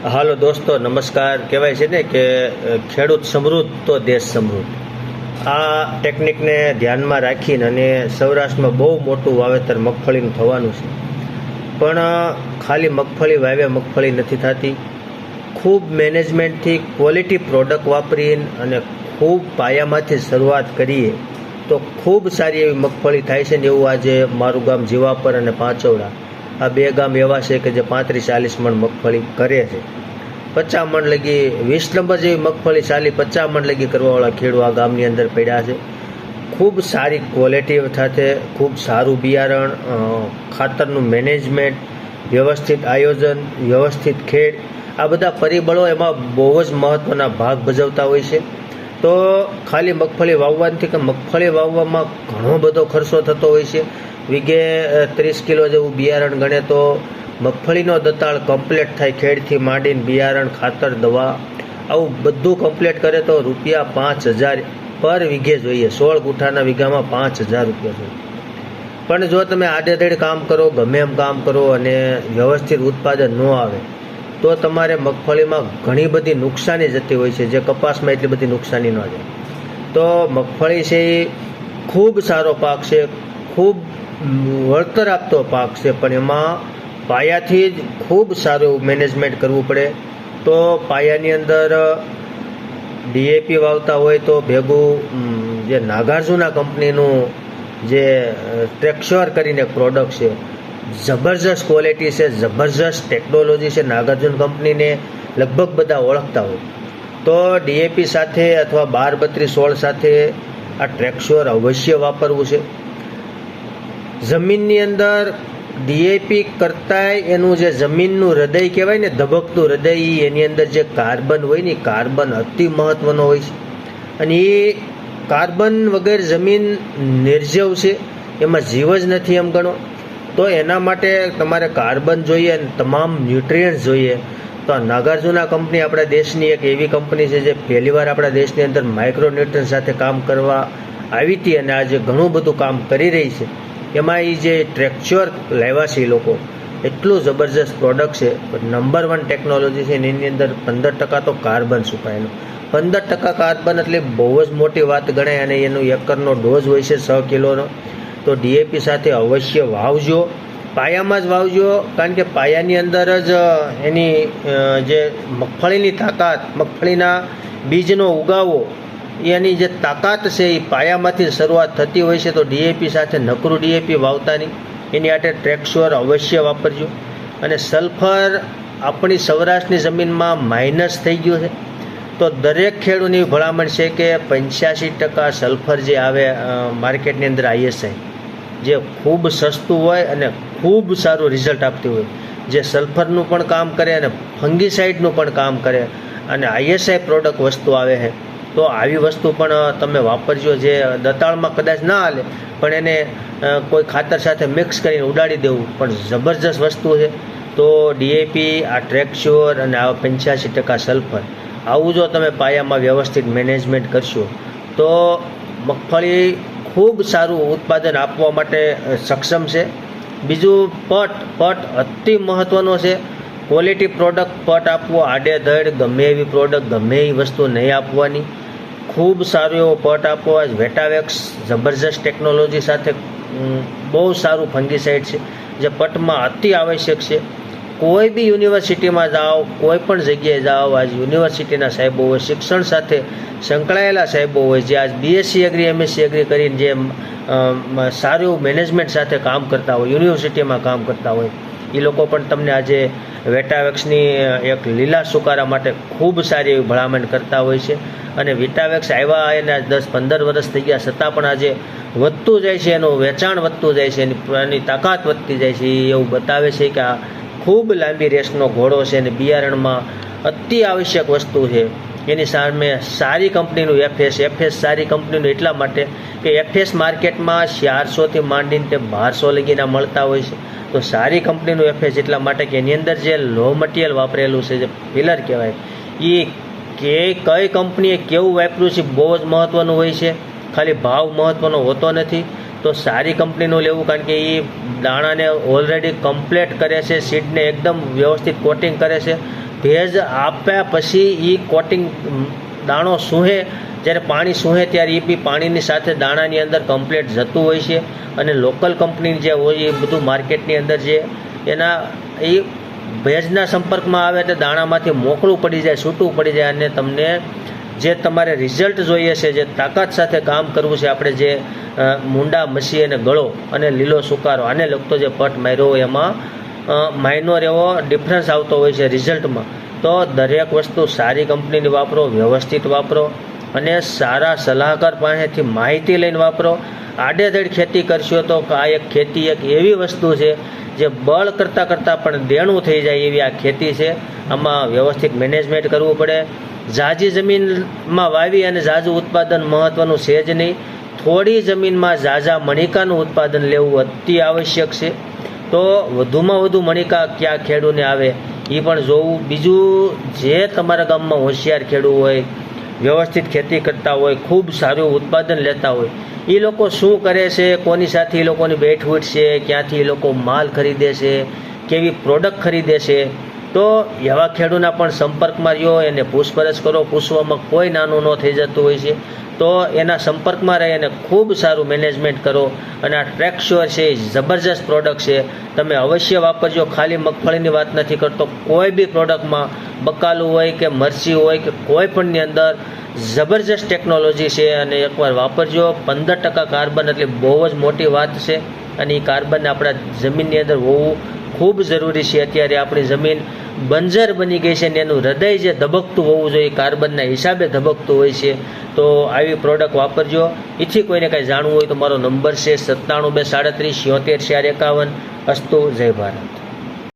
હાલો દોસ્તો, નમસ્કાર. કહેવાય છે ને કે ખેડૂત સમૃદ્ધ તો દેશ સમૃદ્ધ. આ ટેકનિકને ધ્યાનમાં રાખીને અને સૌરાષ્ટ્રમાં બહુ મોટું વાવેતર મગફળીનું થવાનું છે. પણ ખાલી મગફળી વાવ્યા મગફળી નથી થતી. ખૂબ મેનેજમેન્ટથી ક્વોલિટી પ્રોડક્ટ વાપરીને અને ખૂબ પાયામાંથી શરૂઆત કરીએ તો ખૂબ સારી એવી મગફળી થાય છે ને એવું આજે મારું ગામ જીવાપર અને પાંચોડા, આ બે ગામ એવા છે કે જે 35-40 મણ મગફળી કરે છે. 50 મણ લગી 20 નંબર જેવી મગફળી 40-50 મણ લગી કરવાવાળા ખેડૂત આ ગામની અંદર પડ્યા છે. ખૂબ સારી ક્વોલિટી સાથે ખૂબ સારું બિયારણ, ખાતરનું મેનેજમેન્ટ, વ્યવસ્થિત આયોજન, વ્યવસ્થિત ખેડ, આ બધા પરિબળો એમાં બહુ જ મહત્ત્વના ભાગ ભજવતા હોય છે. તો ખાલી મગફળી વાવવાથી કે મગફળી વાવવામાં ઘણો બધો ખર્ચો થતો હોય છે. વીઘે 30 કિલો જેવું બિયારણ ગણે તો મગફળીનો દતાળ કમ્પ્લીટ થાય, ખેડથી માંડીને બિયારણ, ખાતર, દવા, આવું બધું કમ્પ્લીટ કરે તો ₹5,000 પર વીઘે જોઈએ. 16 ગુઠાના વીઘામાં ₹5,000 જોઈએ. પણ જો તમે આડેધડ કામ કરો, ગમે એમ કામ કરો અને વ્યવસ્થિત ઉત્પાદન ન આવે તો તમારે મગફળીમાં ઘણી બધી નુકસાની જતી હોય છે, જે કપાસમાં એટલી બધી નુકસાની ન જાય. તો મગફળી છે એ ખૂબ સારો પાક છે, ખૂબ વળતર આપતો પાક છે, પણ એમાં પાયાથી જ ખૂબ સારું એવું મેનેજમેન્ટ કરવું પડે. તો પાયાની અંદર ડીએપી વાવતા હોય તો ભેગું જે નાગાર્જુના કંપનીનું જે ટ્રેક્સર કરીને એક પ્રોડક્ટ છે, જબરજસ્ત ક્વોલિટી છે, જબરજસ્ત ટેકનોલોજી છે. નાગાર્જુન કંપનીને લગભગ બધા ઓળખતા હોય તો ડીએપી સાથે અથવા 12-32-16 સાથે આ ટ્રેક્સર અવશ્ય વાપરવું છે. જમીનની અંદર ડીએપી કરતાંય એનું જે જમીનનું હૃદય કહેવાય ને, ધબકતું હૃદય, એની અંદર જે કાર્બન હોય ને, કાર્બન અતિ મહત્વનો હોય છે. અને એ કાર્બન વગર જમીન નિર્જીવ છે, એમાં જીવ જ નથી એમ ગણો. તો એના માટે તમારે કાર્બન જોઈએ અને તમામ ન્યુટ્રિયન્ટ્સ જોઈએ. તો આ નાગાર્જુના કંપની આપણા દેશની એક એવી કંપની છે જે પહેલીવાર આપણા દેશની અંદર માઇક્રો ન્યુટ્રિયન્ટ સાથે કામ કરવા આવી હતી અને આજે ઘણું બધું કામ કરી રહી છે. એમાં એ જે ટ્રેક્ચર લાવ્યા છે એ લોકો, એટલું જબરજસ્ત પ્રોડક્ટ છે. નંબર 1 ટેકનોલોજી છે. એની અંદર 15% તો કાર્બન સુકાયેલું. 15% કાર્બન એટલે બહુ જ મોટી વાત ગણાય. અને એનો એકરનો ડોઝ હોય છે 6 કિલોનો. તો ડીએપી સાથે અવશ્ય વાવજો, પાયામાં જ વાવજો. કારણ કે પાયાની અંદર જ એની જે મગફળીની તાકાત, મગફળીના બીજનો ઉગાવો, એની જે તાકાત છે એ પાયામાંથી શરૂઆત થતી હોય છે. તો ડીએપી સાથે નકરું ડીએપી વાવતાની, એની માટે ટ્રેક્સર અવશ્ય વાપરજો. અને સલ્ફર આપણી સૌરાષ્ટ્રની જમીનમાં માઇનસ થઈ ગયું છે. તો દરેક ખેડૂતની ભલામણ છે કે 85% સલ્ફર જે આવે માર્કેટની અંદર આઈએસઆઈ, જે ખૂબ સસ્તું હોય અને ખૂબ સારું રિઝલ્ટ આપતું હોય, જે સલ્ફરનું પણ કામ કરે અને ફંગીસાઇડનું પણ કામ કરે, અને આઈએસઆઈ પ્રોડક્ટ વસ્તુ આવે છે. તો આવી વસ્તુ પણ તમે વાપરજો. જે દતાળમાં કદાચ ના હાલે પણ એને કોઈ ખાતર સાથે મિક્સ કરીને ઉડાડી દેવું પણ જબરજસ્ત વસ્તુ છે. તો ડીએપી, આ ટ્રેક્સર અને આ 85% સલ્ફર, આવું જો તમે પાયામાં વ્યવસ્થિત મેનેજમેન્ટ કરશો તો મગફળી ખૂબ સારું ઉત્પાદન આપવા માટે સક્ષમ છે. બીજું પટ અતિ મહત્ત્વનો છે. ક્વોલિટી પ્રોડક્ટ પટ આપવો, આડેધડ ગમે એવી પ્રોડક્ટ, ગમે એવી વસ્તુ નહીં આપવાની. ખૂબ સારો એવો પટ આપવો. વેટાવેક્સ જબરજસ્ત ટેકનોલોજી સાથે બહુ સારું ફંગીસાઇડ છે, જે પટમાં અતિ આવશ્યક છે. કોઈ બી યુનિવર્સિટીમાં જાઓ, કોઈ પણ જગ્યાએ જાઓ, આજ યુનિવર્સિટીના સાહેબો હોય, શિક્ષણ સાથે સંકળાયેલા સાહેબો હોય, જે આજ બીએસસી એગ્રી, એમએસસી એગ્રી કરીને જે સારું મેનેજમેન્ટ સાથે કામ કરતા હોય, યુનિવર્સિટીમાં કામ કરતા હોય, એ લોકો પણ તમને આજે વેટાવેક્સની એક લીલા સુકારા માટે ખૂબ સારી એવી ભલામણ કરતા હોય છે. અને વિટાવેક્સ આવ્યા એને 10-15 વર્ષ થઈ ગયા છતાં પણ આજે વધતું જાય છે, એનું વેચાણ વધતું જાય છે, એની તાકાત વધતી જાય છે. એવું બતાવે છે કે આ ખૂબ લાંબી રેસનો ઘોડો છે અને બિયારણમાં અતિ આવશ્યક વસ્તુ છે. એની સામે સારી કંપનીનું એફએસ સારી કંપનીનું એટલા માટે કે એફએસ માર્કેટમાં 400થી માંડીને તે 1200 લગીના મળતા હોય છે. તો સારી કંપનીનું એફએસ એટલા માટે કે એની અંદર જે લો મટીરિયલ વાપરેલું છે, જે પિલર કહેવાય, એ કઈ કંપનીએ કેવું વાપર્યું છે બહુ જ મહત્ત્વનું હોય છે. ખાલી ભાવ મહત્ત્વનો હોતો નથી. તો સારી કંપનીનું લેવું, કારણ કે એ દાણાને ઓલરેડી કમ્પ્લીટ કરે છે, સીડને એકદમ વ્યવસ્થિત કોટિંગ કરે છે. ભેજ આપ્યા પછી એ કોટિંગ દાણો સૂહે, જ્યારે પાણી સૂહે ત્યારે એ બી પાણીની સાથે દાણાની અંદર કમ્પ્લીટ જતું હોય છે. અને લોકલ કંપની જે હોય એ બધું માર્કેટની અંદર જે એના એ ભેજના સંપર્કમાં આવે તો દાણામાંથી મોકળું પડી જાય, છૂટું પડી જાય અને તમને જે તમારે રિઝલ્ટ જોઈએ છે, જે તાકાત સાથે કામ કરવું છે, આપણે જે મૂંડા મસી અને ગળો અને લીલો સુકારો આને લગતો જે પટ માર્યો હોય એમાં માઇનોર એવો ડિફરન્સ આવતો હોય છે રિઝલ્ટમાં. તો દરેક વસ્તુ સારી કંપનીની વાપરો, વ્યવસ્થિત વાપરો અને સારા સલાહકાર પાસેથી માહિતી લઈને વાપરો. આડેધડ ખેતી કરશો તો આ એક ખેતી એક એવી વસ્તુ છે જે બળ કરતાં પણ દેણું થઈ જાય એવી આ ખેતી છે. આમાં વ્યવસ્થિત મેનેજમેન્ટ કરવું પડે. ઝાઝી જમીનમાં વાવી અને ઝાઝું ઉત્પાદન મહત્ત્વનું છે જ નહીં. થોડી જમીનમાં ઝાઝા મણિકાનું ઉત્પાદન લેવું અતિ આવશ્યક છે. તો વધુમાં વધુ મણિકા ક્યાં ખેડૂને આવે એ પણ જોવું. બીજું, જે તમારા ગામમાં હોશિયાર ખેડૂત હોય, વ્યવસ્થિત ખેતી કરતા હોય, ખૂબ સારું ઉત્પાદન લેતા હોય, એ લોકો શું કરે છે, કોની સાથે એ લોકોની બેઠવૂટ છે, ક્યાંથી એ લોકો માલ ખરીદે છે, કેવી પ્રોડક્ટ ખરીદે છે, તો એવા ખેડૂતના પણ સંપર્કમાં રહ્યો, એને પૂછપરછ કરો. પૂછવામાં કોઈ નાનું ન થઈ જતું હોય છે. તો એના સંપર્કમાં રહી અને ખૂબ સારું મેનેજમેન્ટ કરો. અને આ ટ્રેકશ્યોર છે એ જબરજસ્ત પ્રોડક્ટ છે, તમે અવશ્ય વાપરજો. ખાલી મગફળીની વાત નથી કરતો, કોઈ બી પ્રોડક્ટમાં બકાલું હોય કે મરચી હોય કે કોઈ પણની અંદર જબરજસ્ત ટેકનોલોજી છે અને એકવાર વાપરજો. 15% કાર્બન એટલે બહુ જ મોટી વાત છે. અને એ કાર્બન આપણા જમીનની અંદર હોવું ખૂબ જરૂરી છે. અત્યારે આપણી જમીન બંજર બની ગઈ છે ને એનું હૃદય જે ધબકતું હોવું જોઈએ કાર્બનના હિસાબે ધબકતું હોય છે. તો આવી પ્રોડક્ટ વાપરજો. એથી કોઈને કાંઈ જાણવું હોય તો મારો નંબર છે 97 237 76 451. અસ્તુ. જય ભારત.